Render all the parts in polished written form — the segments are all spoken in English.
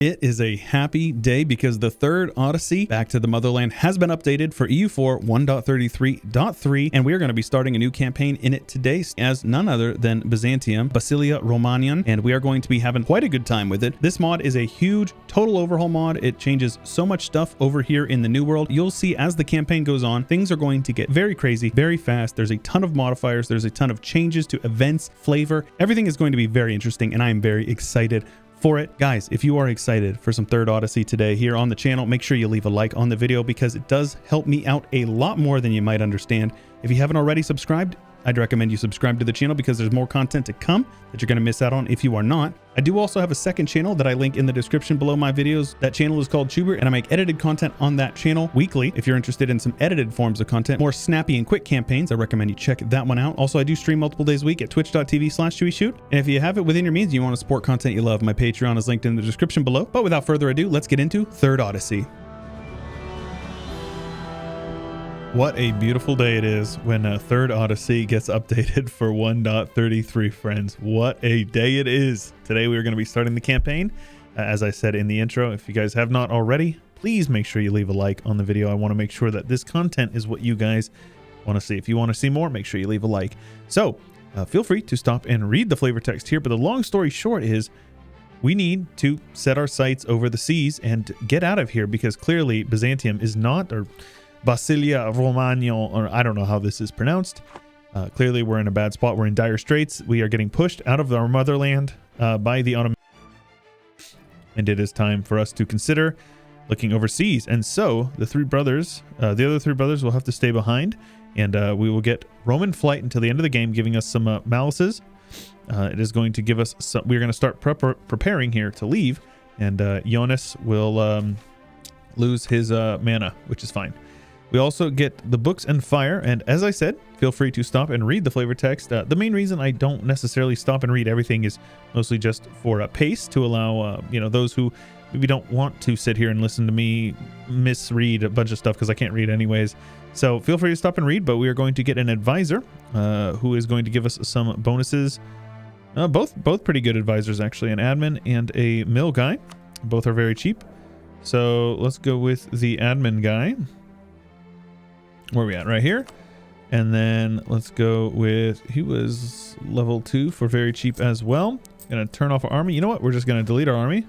It is a happy day because the third Odyssey Back to the Motherland has been updated for EU4 1.33.3, and we are going to be starting a new campaign in it today as none other than Byzantium, Basilia Romanian, and we are going to be having quite a good time with it. This mod is a huge total overhaul mod. It changes so much stuff over here in the New World. You'll see as the campaign goes on, things are going to get very crazy, very fast. There's a ton of modifiers. There's a ton of changes to events, flavor. Everything is going to be very interesting, and I am very excited for it. Guys, if you are excited for some third Odyssey today here on the channel, make sure you leave a like on the video because it does help me out a lot more than you might understand. If you haven't already subscribed, I'd recommend you subscribe to the channel because there's more content to come that you're going to miss out on if you are not. I do also have a second channel that I link in the description below my videos. That channel is called Chewyshoot, and I make edited content on that channel weekly. If you're interested in some edited forms of content, more snappy and quick campaigns, I recommend you check that one out. Also, I do stream multiple days a week at twitch.tv/Chewyshoot. And if you have it within your means and you want to support content you love, my Patreon is linked in the description below. But without further ado, let's get into third Odyssey. What a beautiful day it is when third Odyssey gets updated for 1.33, friends. What a day it is. Today we are going to be starting the campaign. As I said in the intro, if you guys have not already, please make sure you leave a like on the video. I want to make sure that this content is what you guys want to see. If you want to see more, make sure you leave a like. So feel free to stop and read the flavor text here. But the long story short is we need to set our sights over the seas and get out of here because clearly Byzantium is not, or Basilia Romanian, or I don't know how this is pronounced. Clearly we're in a bad spot. We're in dire straits. We are getting pushed out of our motherland by the Ottoman, and it is time for us to consider looking overseas. And so the three brothers, the other three brothers, will have to stay behind, and we will get Roman flight until the end of the game, giving us some malices. It is going to give us some, we're going to start preparing here to leave, and Jonas will lose his mana, which is fine. We also get the books and fire, and as I said, feel free to stop and read the flavor text. The main reason I don't necessarily stop and read everything is mostly just for pace, to allow those who maybe don't want to sit here and listen to me misread a bunch of stuff because I can't read anyways. So feel free to stop and read, but we are going to get an advisor who is going to give us some bonuses. Both pretty good advisors, actually, an admin and a mill guy. Both are very cheap. So let's go with the admin guy. Where are we at? Right here. And then let's go with, he was level 2 for very cheap as well. Gonna turn off our army. You know what? We're just gonna delete our army.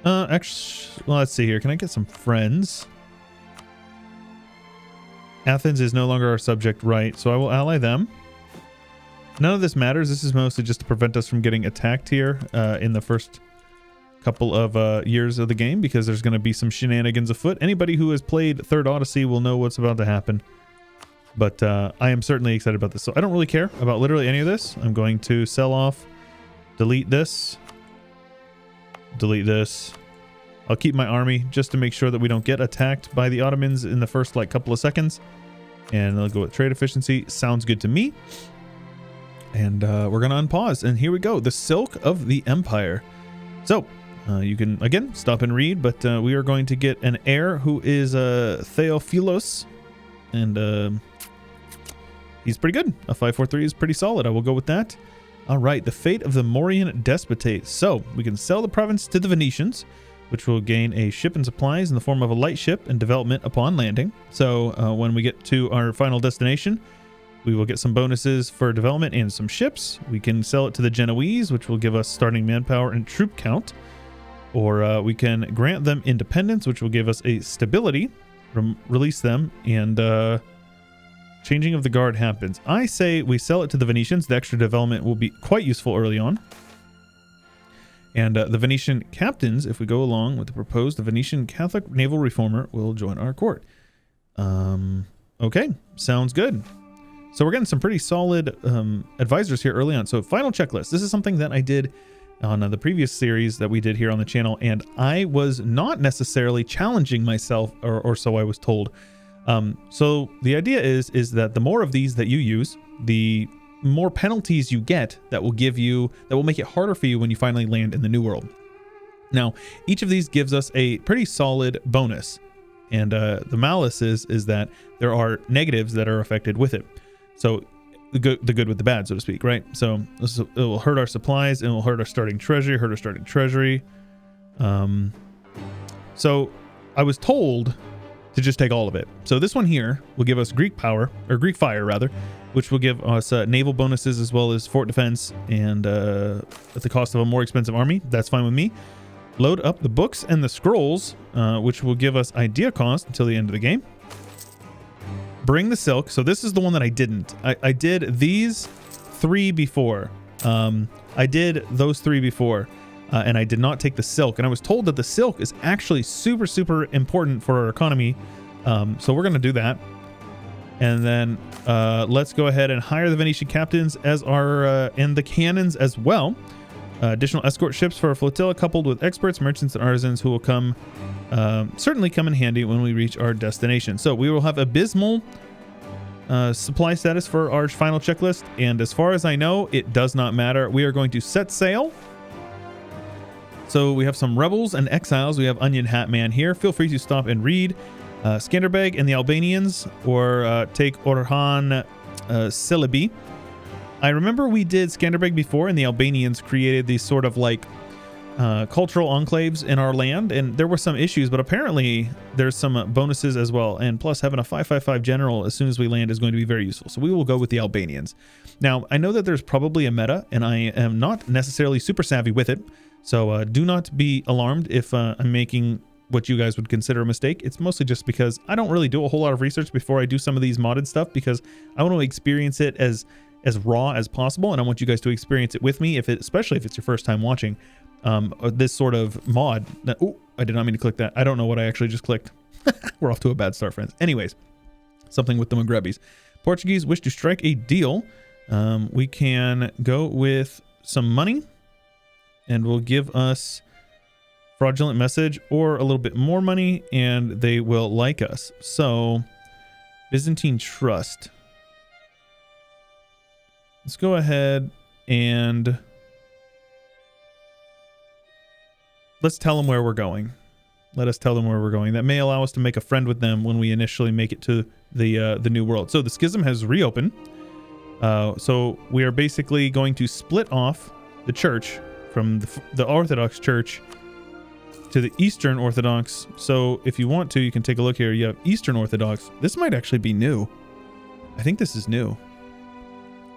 Actually, well, let's see here. Can I get some friends? Athens is no longer our subject, right? So I will ally them. None of this matters. This is mostly just to prevent us from getting attacked here in the first couple of years of the game, because there's going to be some shenanigans afoot. Anybody who has played third Odyssey will know what's about to happen, but I am certainly excited about this. So I don't really care about literally any of this. I'm going to sell off, delete this, delete this. I'll keep my army just to make sure that we don't get attacked by the Ottomans in the first couple of seconds, and I'll go with trade efficiency. Sounds good to me. And we're going to unpause, and here we go, the Silk of the Empire. So you can, again, stop and read, but we are going to get an heir who is Theophilos, and he's pretty good. A 543 is pretty solid. I will go with that. All right, the fate of the Mauryan Despotate. So we can sell the province to the Venetians, which will gain a ship and supplies in the form of a light ship and development upon landing. So when we get to our final destination, we will get some bonuses for development and some ships. We can sell it to the Genoese, which will give us starting manpower and troop count. Or we can grant them independence, which will give us a stability, release them, and changing of the guard happens. I say we sell it to the Venetians. The extra development will be quite useful early on. And the Venetian captains, if we go along with the proposed, the Venetian Catholic naval reformer will join our court. Okay, sounds good. So we're getting some pretty solid advisors here early on. So final checklist. This is something that I did on the previous series that we did here on the channel, and I was not necessarily challenging myself, or so I was told. So the idea is that the more of these that you use, the more penalties you get that will make it harder for you when you finally land in the New World. Now, each of these gives us a pretty solid bonus, and the malice is that there are negatives that are affected with it. So the good with the bad, so to speak, right? So it will hurt our supplies, and it will hurt our starting treasury, So I was told to just take all of it. So this one here will give us Greek power, or Greek fire rather, which will give us naval bonuses as well as fort defense, and at the cost of a more expensive army. That's fine with me. Load up the books and the scrolls, which will give us idea cost until the end of the game. Bring the silk. So this is the one that I didn't. I did these 3 before. I did those 3 before. And I did not take the silk, and I was told that the silk is actually super, super important for our economy. So we're going to do that. And then let's go ahead and hire the Venetian captains as our and the cannons as well. Additional escort ships for a flotilla coupled with experts, merchants, and artisans who will come certainly come in handy when we reach our destination. So we will have abysmal supply status for our final checklist, and as far as I know, it does not matter. We are going to set sail. So we have some rebels and exiles. We have Onion Hat Man here. Feel free to stop and read. Skanderbeg and the Albanians, or take Orhan Celebi. I remember we did Skanderbeg before, and the Albanians created these sort of like cultural enclaves in our land, and there were some issues, but apparently there's some bonuses as well. And plus, having a 5/5/5 general as soon as we land is going to be very useful. So we will go with the Albanians. Now, I know that there's probably a meta, and I am not necessarily super savvy with it. So do not be alarmed if I'm making what you guys would consider a mistake. It's mostly just because I don't really do a whole lot of research before I do some of these modded stuff, because I want to experience it as raw as possible, and I want you guys to experience it with me, especially if it's your first time watching this sort of mod. Oh, I did not mean to click that. I don't know what I actually just clicked. We're off to a bad start, friends. Anyways, something with the Magrebis. Portuguese wish to strike a deal. We can go with some money, and will give us fraudulent message or a little bit more money, and they will like us. So Byzantine trust. Let's go ahead and let's tell them where we're going. Let us tell them where we're going. That may allow us to make a friend with them when we initially make it to the new world. So the schism has reopened. So we are basically going to split off the church from the Orthodox Church to the Eastern Orthodox. So if you want to, you can take a look here. You have Eastern Orthodox. This might actually be new. I think this is new.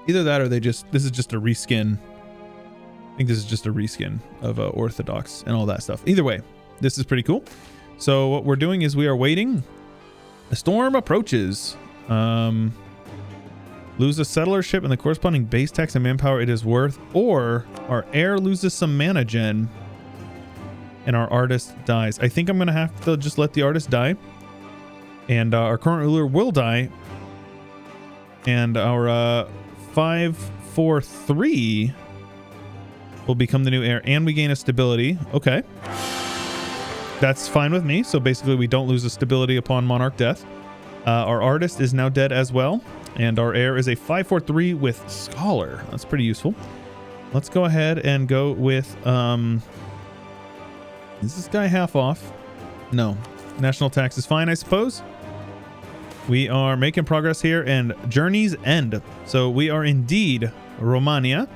Either that or this is just a reskin. I think this is just a reskin of Orthodox and all that stuff. Either way, this is pretty cool. So what we're doing is we are waiting. A storm approaches. Lose a settler ship and the corresponding base tax and manpower it is worth, or our heir loses some mana gen and our artist dies. I think I'm going to have to just let the artist die, and our current ruler will die, and our 543 will become the new heir, and we gain a stability. Okay. That's fine with me. So basically we don't lose a stability upon monarch death. Our artist is now dead as well. And our heir is a 543 with scholar. That's pretty useful. Let's go ahead and go with, is this guy half off? No. National tax is fine, I suppose. We are making progress here, and journey's end. So we are indeed Romania.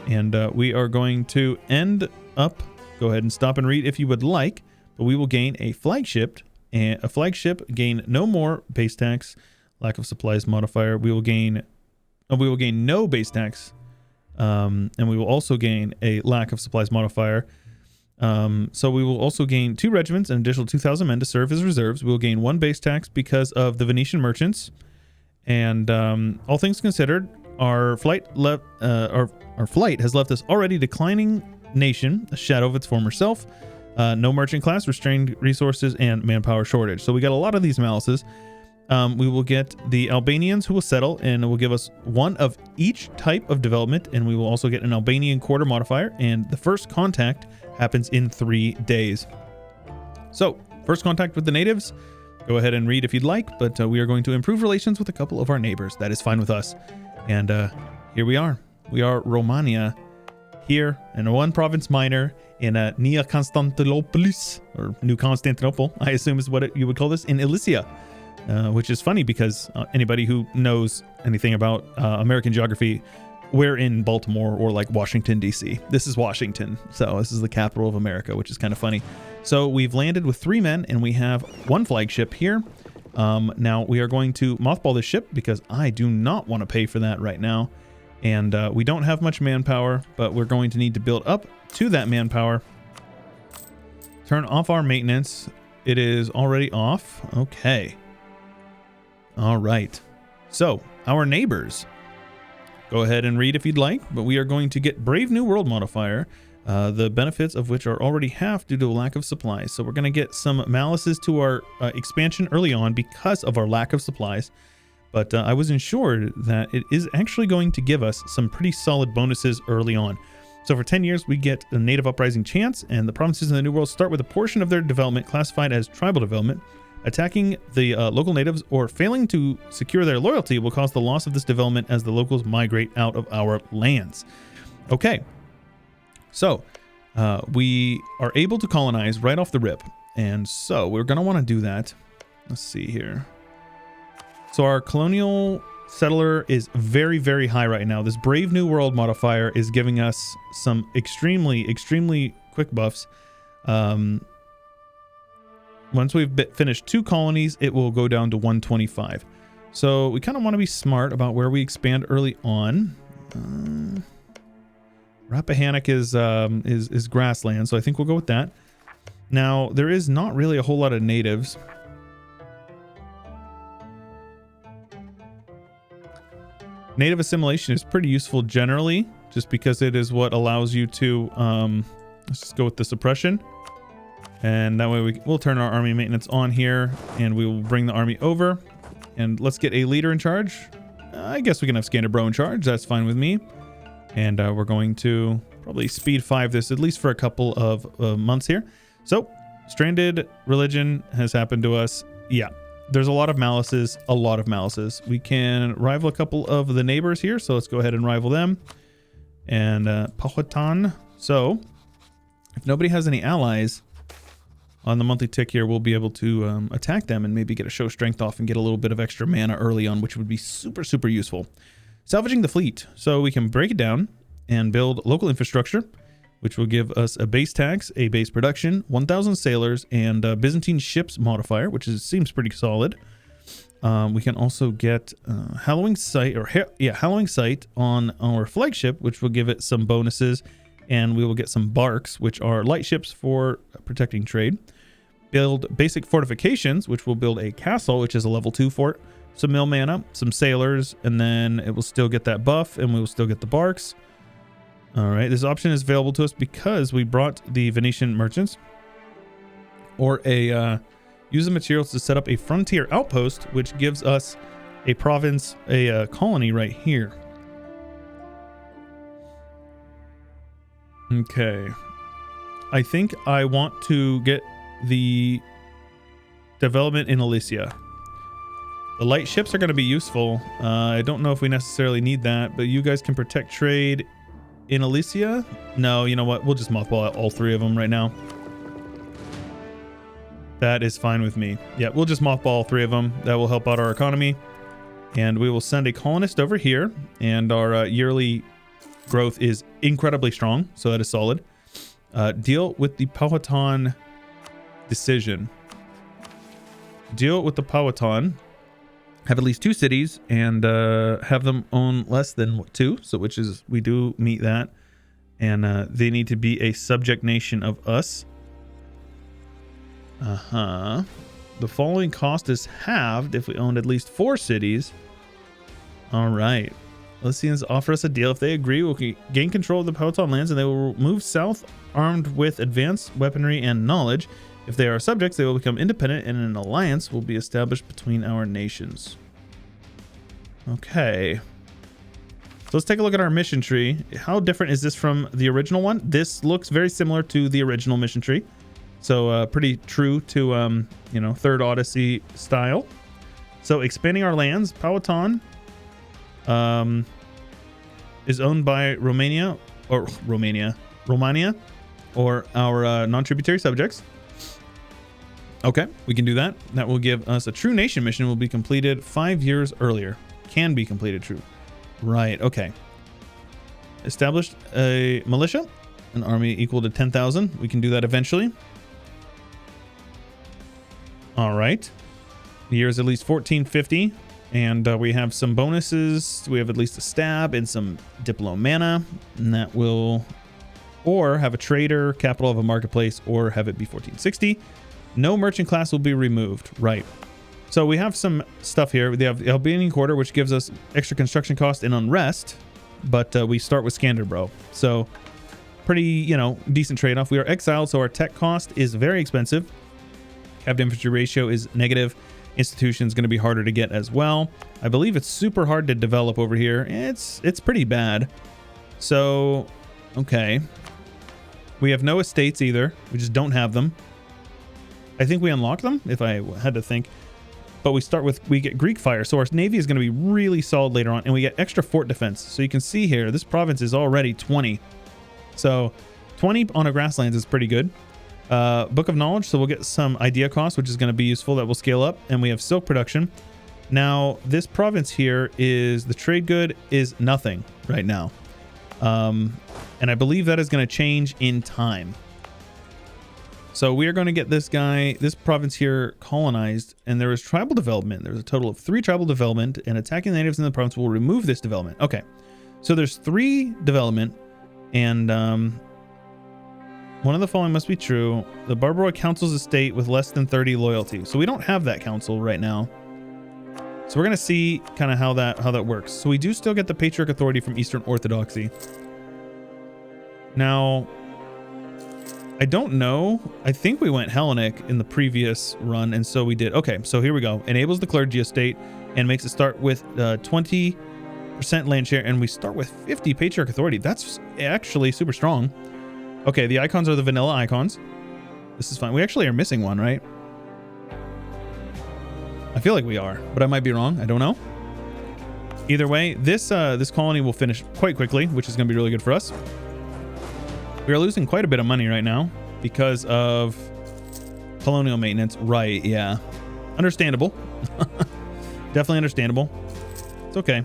And we are going to end up, go ahead and stop and read if you would like, but we will gain a flagship, and a flagship gain no more base tax. Lack of supplies modifier. We will gain no base tax, and we will also gain a lack of supplies modifier. So we will also gain 2 regiments and additional 2,000 men to serve as reserves. We will gain 1 base tax because of the Venetian merchants, and all things considered, our flight has left us already declining nation, a shadow of its former self. No merchant class, restrained resources, and manpower shortage. So we got a lot of these malices. We will get the Albanians who will settle, and it will give us 1 of each type of development, and we will also get an Albanian quarter modifier, and the first contact happens in 3 days. So first contact with the natives, go ahead and read if you'd like, but we are going to improve relations with a couple of our neighbors. That is fine with us. And here we are Romania, here in 1 province minor in Nia Constantinopolis, or New Constantinople, I assume is what you would call this, in Elysia. Which is funny because anybody who knows anything about American geography we're in Baltimore or like Washington, D.C. This is Washington. So this is the capital of America, which is kind of funny. So we've landed with 3 men and we have 1 flagship here. Now we are going to mothball this ship because I do not want to pay for that right now. And we don't have much manpower, but we're going to need to build up to that manpower. Turn off our maintenance. It is already off. Okay. All right. So our neighbors, go ahead and read if you'd like, but we are going to get Brave New World modifier, the benefits of which are already half due to a lack of supplies. So we're going to get some malices to our expansion early on because of our lack of supplies. But I was ensured that it is actually going to give us some pretty solid bonuses early on. So for 10 years, we get a native uprising chance, and the provinces in the New World start with a portion of their development classified as tribal development. Attacking the local natives or failing to secure their loyalty will cause the loss of this development as the locals migrate out of our lands. Okay, so we are able to colonize right off the rip, and so we're going to want to do that. Let's see here. So our colonial settler is very, very high right now. This Brave New World modifier is giving us some extremely, extremely quick buffs. Once we've finished 2 colonies, it will go down to 125. So we kind of want to be smart about where we expand early on. Rappahannock is grassland, so I think we'll go with that. Now, there is not really a whole lot of natives. Native assimilation is pretty useful generally, just because it is what allows you to, let's just go with the suppression. And that way we'll turn our army maintenance on here, and we will bring the army over. And let's get a leader in charge. I guess we can have Scanderbro in charge. That's fine with me. And we're going to probably speed 5 this, at least for a couple of months here. So, stranded religion has happened to us. Yeah. There's a lot of malices, We can rival a couple of the neighbors here, so let's go ahead and rival them. And Powhatan. So, if nobody has any allies on the monthly tick here, we'll be able to attack them and maybe get a show strength off and get a little bit of extra mana early on, which would be super, super useful. Salvaging the fleet. So we can break it down and build local infrastructure, which will give us a base tax, a base production, 1,000 sailors, and a Byzantine ships modifier, which seems pretty solid. We can also get Hallowing Sight on our flagship, which will give it some bonuses, and we will get some barks, which are light ships for protecting trade. Build basic fortifications, which will build a castle, which is a level 2 fort, some mill mana, some sailors, and then it will still get that buff, and we will still get the barks. All right, this option is available to us because we brought the Venetian merchants. Or use the materials to set up a frontier outpost, which gives us a province, a colony right here. Okay. I think I want to get the development in Elysia. The light ships are going to be useful. I don't know if we necessarily need that, but you guys can protect trade in Elysia. No, you know what? We'll just mothball all 3 of them right now. That is fine with me. Yeah, we'll just mothball all 3 of them. That will help out our economy. And we will send a colonist over here. And our yearly growth is incredibly strong, so that is solid. Deal with the Powhatan decision. Deal with the Powhatan. Have at least 2 cities and have them own less than 2, so which is we do meet that, and they need to be a subject nation of us. The following cost is halved if we owned at least 4 cities. All right. Elysians offer us a deal. If they agree, we'll gain control of the Powhatan lands, and they will move south armed with advanced weaponry and knowledge. If they are subjects, they will become independent, and an alliance will be established between our nations. Okay. So let's take a look at our mission tree. How different is this from the original one? This looks very similar to the original mission tree. So pretty true to, Third Odyssey style. So expanding our lands, Powhatan is owned by Romania, or our non-tributary subjects. Okay, we can do that. That will give us a true nation mission. Will be completed 5 years earlier. Can be completed true. Right, okay. established a militia, an army equal to 10,000. We can do that eventually. All right. The year is at least 1450, and we have some bonuses. We have at least a stab and some diplomana, and that will, or have a trader, capital of a marketplace, or have it be 1460. No merchant class will be removed. Right. So we have some stuff here. We have the Albanian quarter, which gives us extra construction cost and unrest, but we start with Skanderbro. So pretty, you know, decent trade-off. We are exiled, so our tech cost is very expensive. Capped infantry ratio is negative. Institution is going to be harder to get as well. I believe it's super hard to develop over here. It's pretty bad. So, okay. We have no estates either. We just don't have them. I think we unlock them, if I had to think. But we get Greek fire, so our navy is going to be really solid later on, and we get extra fort defense. So you can see here, this province is already 20. So 20 on a grasslands is pretty good. Book of knowledge, so we'll get some idea cost, which is going to be useful. That will scale up, and we have silk production. Now this province here is the trade good is nothing right now, and I believe that is going to change in time. So we are going to get this province here colonized, and there is tribal development. There's a total of 3 tribal development, and attacking the natives in the province will remove this development. Okay, so there's 3 development, and one of the following must be true. The Barbroy Councils estate with less than 30 loyalty. So we don't have that council right now. So we're going to see kind of how that works. So we do still get the Patriarch authority from Eastern Orthodoxy. Now, I don't know. I think we went Hellenic in the previous run, and so we did. Okay, so here we go. Enables the clergy estate and makes it start with 20% land share, and we start with 50 Patriarch authority. That's actually super strong. Okay, the icons are the vanilla icons. This is fine. We actually are missing one, right? I feel like we are, but I might be wrong. I don't know. Either way, this colony will finish quite quickly, which is going to be really good for us. We are losing quite a bit of money right now because of colonial maintenance. Right, yeah. Understandable. Definitely understandable. It's okay.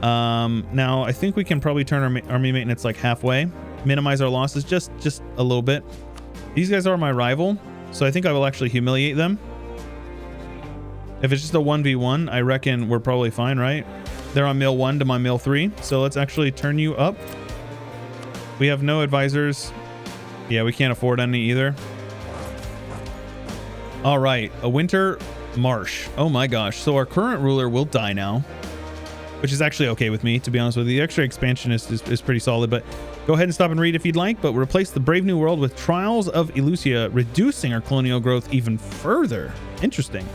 Now, I think we can probably turn our army maintenance like halfway. Minimize our losses just a little bit. These guys are my rival, so I think I will actually humiliate them. If it's just a 1v1, I reckon we're probably fine, right? They're on mill 1 to my mill 3, so let's actually turn you up. We have no advisors. Yeah, we can't afford any either. All right, a winter marsh. Oh my gosh. So our current ruler will die now, which is actually okay with me, to be honest with you. The extra expansion is pretty solid, but go ahead and stop and read if you'd like. But we'll replace the Brave New World with Trials of Elysia, reducing our colonial growth even further. Interesting.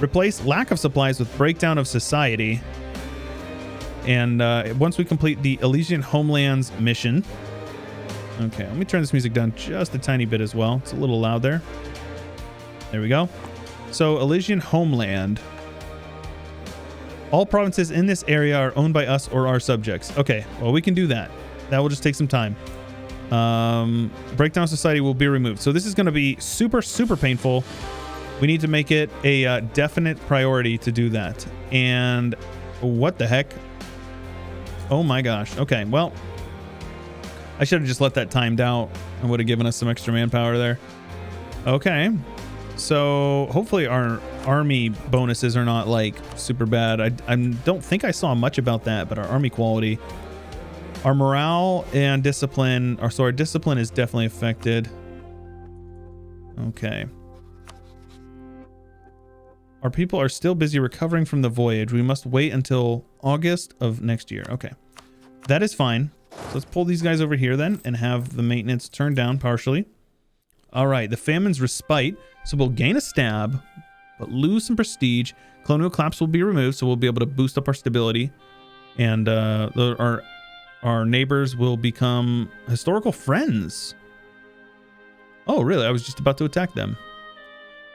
Replace lack of supplies with breakdown of society. And once we complete the Elysian Homelands mission. Okay, let me turn this music down just a tiny bit as well. It's a little loud there. There we go. So Elysian Homeland. All provinces in this area are owned by us or our subjects. Okay, well, we can do that. That will just take some time. Breakdown society will be removed. So this is going to be super, super painful. We need to make it a definite priority to do that. And what the heck? Oh my gosh. Okay, well, I should have just let that timed out. I would have given us some extra manpower there. Okay. So hopefully our army bonuses are not like super bad. I don't think I saw much about that, but our army quality, our morale and discipline, so our discipline is definitely affected. Okay. Our people are still busy recovering from the voyage. We must wait until August of next year. Okay. That is fine. So let's pull these guys over here then and have the maintenance turned down partially. All right. The famine's respite. So we'll gain a stab, but lose some prestige. Colonial collapse will be removed, so we'll be able to boost up our stability. And our neighbors will become historical friends. Oh, really? I was just about to attack them.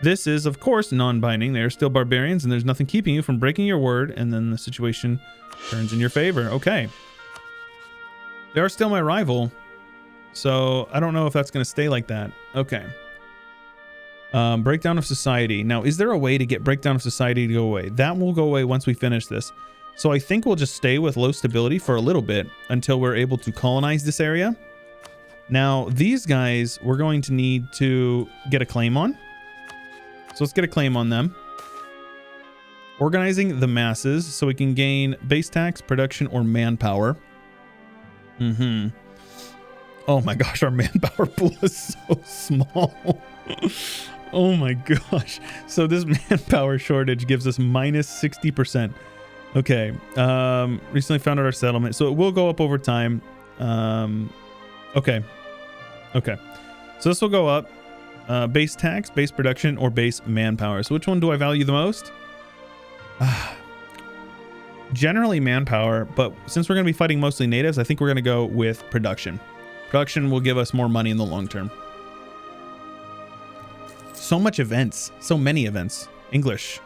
This is, of course, non-binding. They are still barbarians, and there's nothing keeping you from breaking your word, and then the situation turns in your favor. Okay. They are still my rival, so I don't know if that's going to stay like that. Okay. Breakdown of society. Now, is there a way to get breakdown of society to go away? That will go away once we finish this. So I think we'll just stay with low stability for a little bit until we're able to colonize this area. Now, these guys, we're going to need to get a claim on. So let's get a claim on them. Organizing the masses so we can gain base tax, production, or manpower. Oh my gosh, our manpower pool is so small. Oh my gosh. So this manpower shortage gives us minus 60%. Okay. Recently founded our settlement. So it will go up over time. Okay. So this will go up. Base tax, base production, or base manpower. So which one do I value the most? Generally manpower, but since we're going to be fighting mostly natives, I think we're going to go with production. Production will give us more money in the long term. So much events. So many events. English.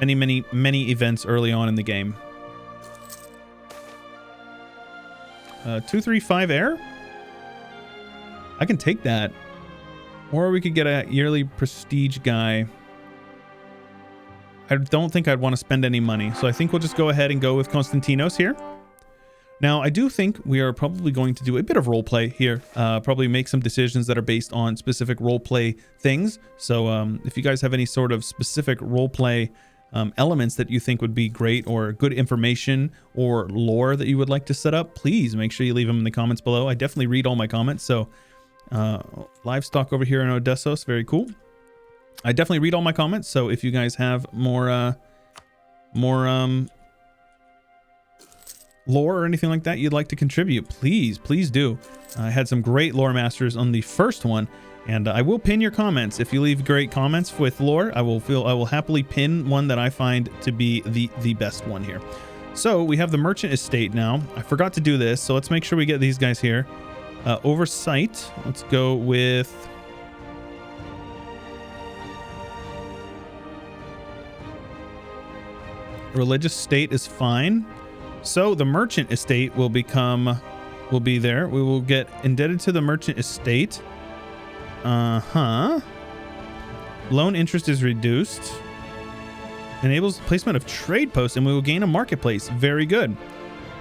Many events early on in the game. 235 air? I can take that. Or we could get a yearly prestige guy. I don't think I'd want to spend any money. So I think we'll just go ahead and go with Konstantinos here. Now, I do think we are probably going to do a bit of roleplay here. Probably make some decisions that are based on specific roleplay things. So if you guys have any sort of specific roleplay elements that you think would be great, or good information or lore that you would like to set up, please make sure you leave them in the comments below. I definitely read all my comments. So livestock over here in Odessos, very cool. I definitely read all my comments. So if you guys have more lore or anything like that you'd like to contribute, please do. I had some great lore masters on the first one, and I will pin your comments. If you leave great comments with lore, I will happily pin one that I find to be the best one here. So we have the merchant estate now. I forgot to do this, so let's make sure we get these guys here. Oversight, let's go with religious state is fine. So the merchant estate will be there. We will get indebted to the merchant estate. Loan interest is reduced. Enables placement of trade posts, and we will gain a marketplace. Very good.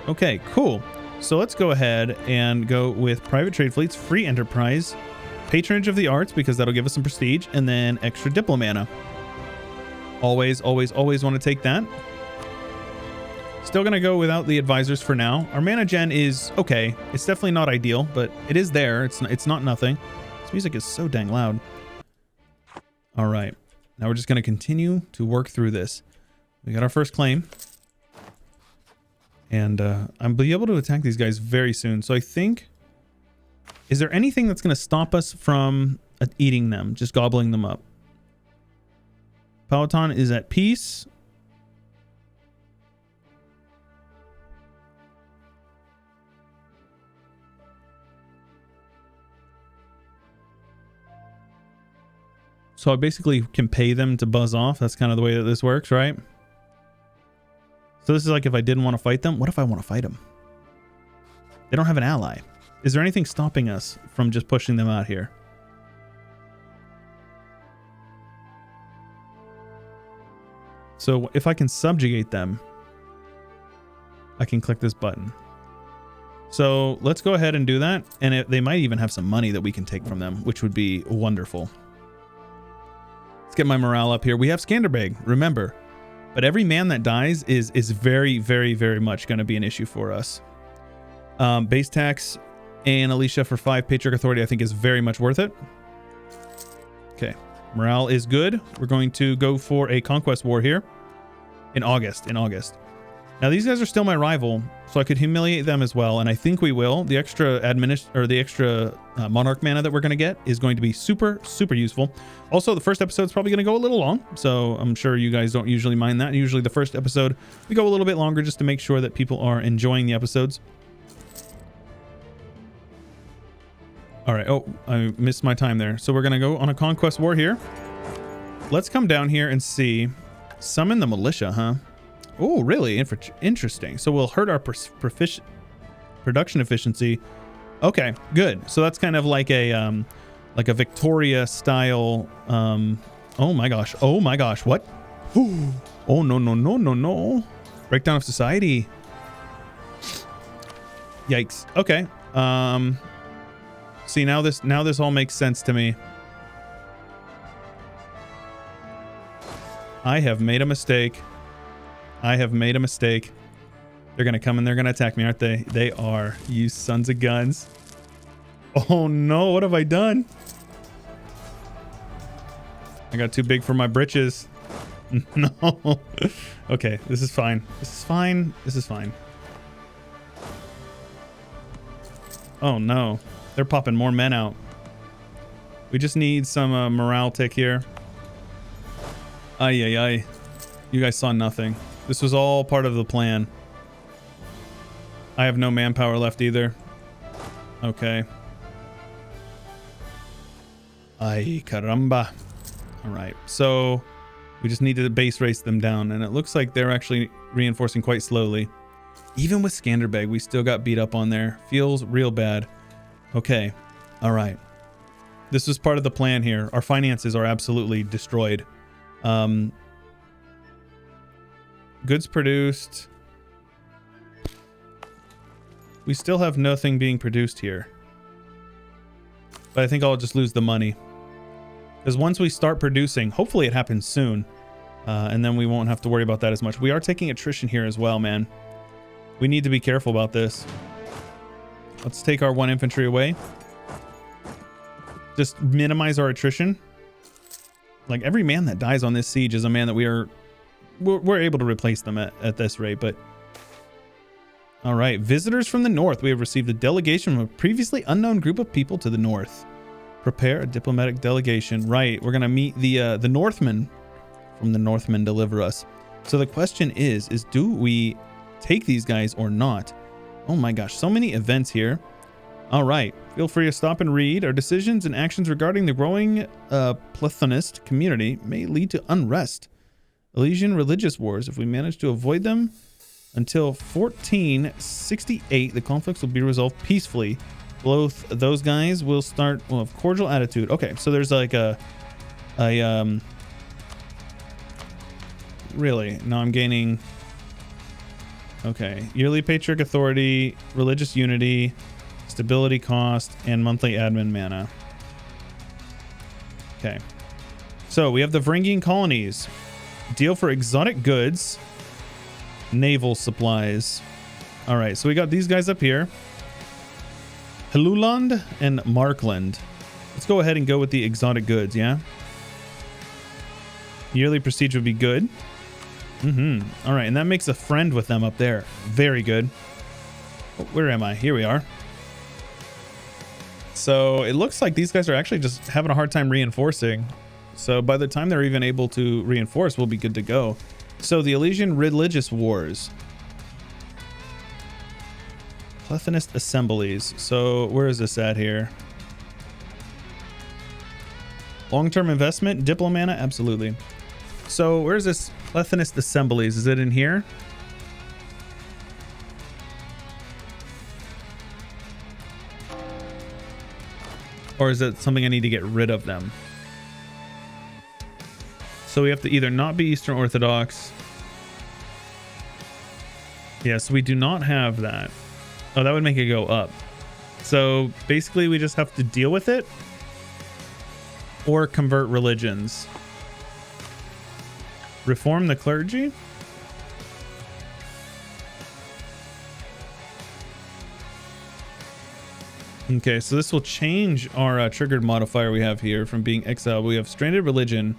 Okay, cool. So let's go ahead and go with private trade fleets, free enterprise, patronage of the arts, because that'll give us some prestige, and then extra diplomana. Always want to take that. Still gonna go without the advisors for now. Our mana gen is okay. It's definitely not ideal, but it is there. It's not nothing. This music is so dang loud. All right, now we're just gonna continue to work through this. We got our first claim, and I'll be able to attack these guys very soon. So I think, is there anything that's gonna stop us from eating them, just gobbling them up? Peloton is at peace. So I basically can pay them to buzz off. That's kind of the way that this works, right? So this is like if I didn't want to fight them. What if I want to fight them? They don't have an ally. Is there anything stopping us from just pushing them out here? So if I can subjugate them, I can click this button. So let's go ahead and do that. And they might even have some money that we can take from them, which would be wonderful. Let's get my morale up here. We have Skanderbeg, remember. But every man that dies is very much going to be an issue for us. Base tax and Alicia for 5 Patriarch Authority I think is very much worth it. Okay, morale is good. We're going to go for a conquest war here in August. Now these guys are still my rival, so I could humiliate them as well, and I think we will. The extra monarch mana that we're going to get is going to be super useful. Also, the first episode is probably going to go a little long, so I'm sure you guys don't usually mind that. Usually the first episode we go a little bit longer just to make sure that people are enjoying the episodes. All right. Oh, I missed my time there. So we're going to go on a conquest war here. Let's come down here and see. Summon the militia, huh? Oh, really? Interesting. So we'll hurt our production efficiency. Okay, good. So that's kind of like a Victoria style. Oh my gosh. What? Ooh. Oh, no, no, no, no, no. Breakdown of society. Yikes. Okay. See, now this all makes sense to me. I have made a mistake. I have made a mistake. They're going to come and they're going to attack me, aren't they? They are. You sons of guns. Oh no, what have I done? I got too big for my britches. No. Okay, this is fine. This is fine. This is fine. Oh no. They're popping more men out. We just need some morale tick here. Ay, ay, ay. You guys saw nothing. This was all part of the plan. I have no manpower left either. Okay. Ay, caramba. All right. So we just need to base race them down. And it looks like they're actually reinforcing quite slowly. Even with Skanderbeg, we still got beat up on there. Feels real bad. Okay. All right. This was part of the plan here. Our finances are absolutely destroyed. Goods produced. We still have nothing being produced here. But I think I'll just lose the money. Because once we start producing, hopefully it happens soon. And then we won't have to worry about that as much. We are taking attrition here as well, man. We need to be careful about this. Let's take our 1 infantry away. Just minimize our attrition. Like every man that dies on this siege is a man that we're able to replace them at this rate. But all right, visitors from the north. We have received a delegation from a previously unknown group of people to the north. Prepare a diplomatic delegation. Right, we're gonna meet the Northmen. From the Northmen deliver us. So the question is do we take these guys or not? Oh my gosh, so many events here. All right, feel free to stop and read. Our decisions and actions regarding the growing Platonist community may lead to unrest. Elysian religious wars. If we manage to avoid them until 1468, the conflicts will be resolved peacefully. Both those guys will start with cordial attitude. Okay, so there's like really? No, I'm gaining. Okay, yearly patriarch authority, religious unity, stability cost, and monthly admin mana. Okay, so we have the Varangian colonies. Deal for exotic goods, naval supplies. All right, so we got these guys up here. Helluland and Markland. Let's go ahead and go with the exotic goods, yeah? Yearly prestige would be good. All right, and that makes a friend with them up there. Very good. Oh, where am I? Here we are. So it looks like these guys are actually just having a hard time reinforcing. So by the time they're even able to reinforce, we'll be good to go. So the Elysian religious wars. Platonist assemblies. So where is this at here? Long-term investment, diplomana, absolutely. So where's this Platonist assemblies? Is it in here? Or is it something I need to get rid of them? So we have to either not be Eastern Orthodox. Yes, we do not have that. Oh, that would make it go up. So basically we just have to deal with it or convert religions. Reform the clergy? Okay, so this will change our triggered modifier we have here from being exiled. We have stranded religion.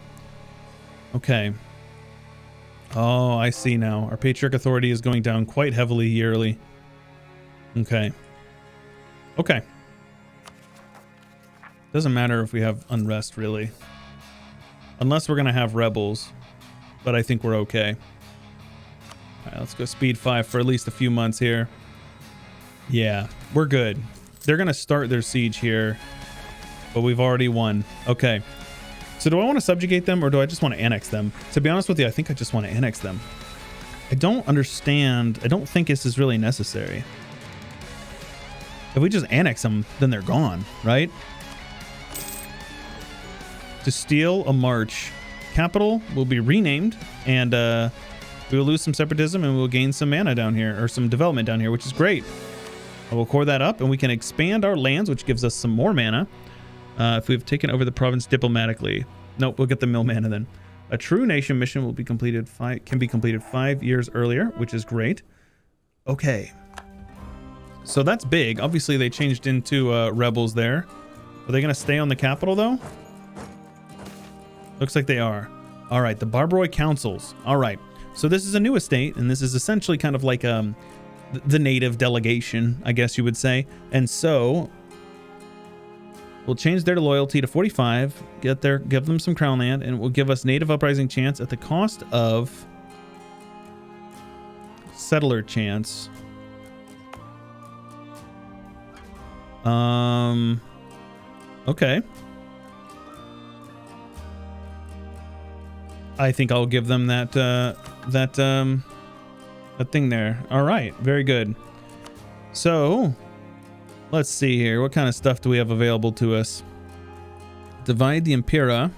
Okay. Oh, I see now. Our patriarch authority is going down quite heavily yearly. Okay. Okay. Doesn't matter if we have unrest, really. Unless we're going to have rebels. But I think we're okay. All right, let's go speed 5 for at least a few months here. Yeah, we're good. They're going to start their siege here. But we've already won. Okay. So do I want to subjugate them or do I just want to annex them? To be honest with you, I think I just want to annex them. I don't understand. I don't think this is really necessary. If we just annex them, then they're gone, right? To steal a march. capital will be renamed, and we will lose some separatism, and we'll gain some mana down here, or some development down here, which is great. We'll core that up, and we can expand our lands, which gives us some more mana. If we've taken over the province diplomatically. Nope, we'll get the mill mana then. A true nation mission will be completed can be completed 5 years earlier, which is great. Okay. So that's big. Obviously, they changed into rebels there. Are they going to stay on the capital, though? Looks like they are. All right, the Barbroy Councils. All right. So this is a new estate, and this is essentially kind of like the native delegation, I guess you would say. And so we'll change their loyalty to 45, give them some crown land, and it will give us native uprising chance at the cost of settler chance. Okay. I think I'll give them that thing there. All right, very good. So let's see here. What kind of stuff do we have available to us? Divide the Impera.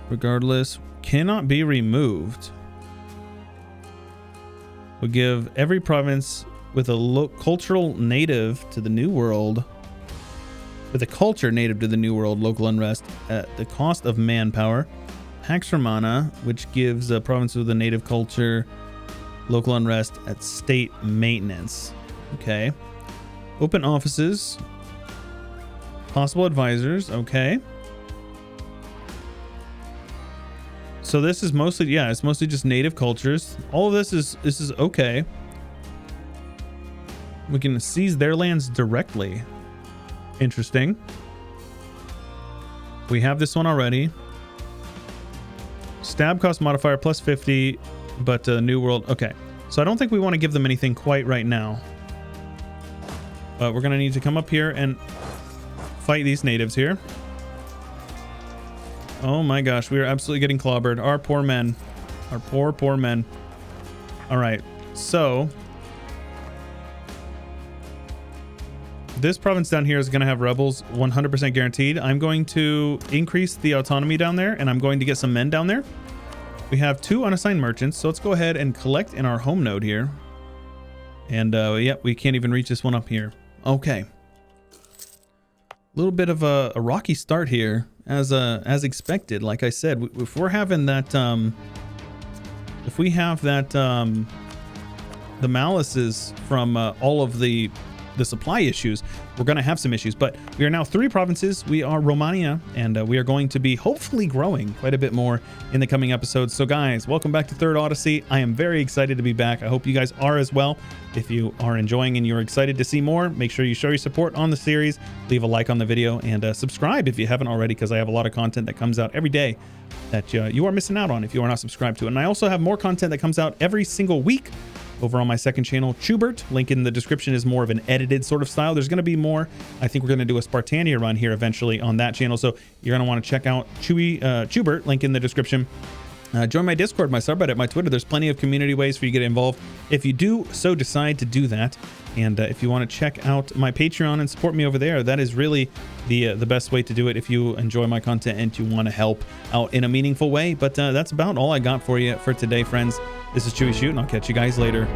Regardless, cannot be removed. We'll give every province with a cultural native to the New World. With a culture native to the New World, local unrest at the cost of manpower. Pax Romana, which gives a province with a native culture local unrest at state maintenance. Okay. Open offices. Possible advisors. Okay. So this is mostly, yeah, it's mostly just native cultures. All of this is okay. We can seize their lands directly. Interesting. We have this one already. Stab cost modifier plus 50, but New World. Okay. So I don't think we want to give them anything quite right now. But we're going to need to come up here and fight these natives here. Oh my gosh, we are absolutely getting clobbered. Our poor men. Our poor men. All right. So this province down here is going to have rebels 100% guaranteed. I'm going to increase the autonomy down there, and I'm going to get some men down there. We have 2 unassigned merchants, so let's go ahead and collect in our home node here. And yeah, we can't even reach this one up here. Okay. A little bit of a rocky start here, as expected. Like I said, if we're having that, if we have that, the malices from all of the supply issues, we're going to have some issues. But we are now 3 provinces. We are Romania, and we are going to be hopefully growing quite a bit more in the coming episodes. So guys, welcome back to Third Odyssey. I am very excited to be back. I hope you guys are as well. If you are enjoying and you're excited to see more, make sure you show your support on the series, leave a like on the video, and subscribe if you haven't already, because I have a lot of content that comes out every day that you are missing out on if you are not subscribed to it. And I also have more content that comes out every single week over on my second channel, Chewyshoot. Link in the description is more of an edited sort of style. There's going to be more. I think we're going to do a Spartania run here eventually on that channel. So you're going to want to check out Chewyshoot, link in the description. Join my Discord, my subreddit, my Twitter. There's plenty of community ways for you to get involved if you do so decide to do that. And if you want to check out my Patreon and support me over there, that is really the best way to do it if you enjoy my content and you want to help out in a meaningful way. But that's about all I got for you for today, friends. This is Chewyshoot, and I'll catch you guys later.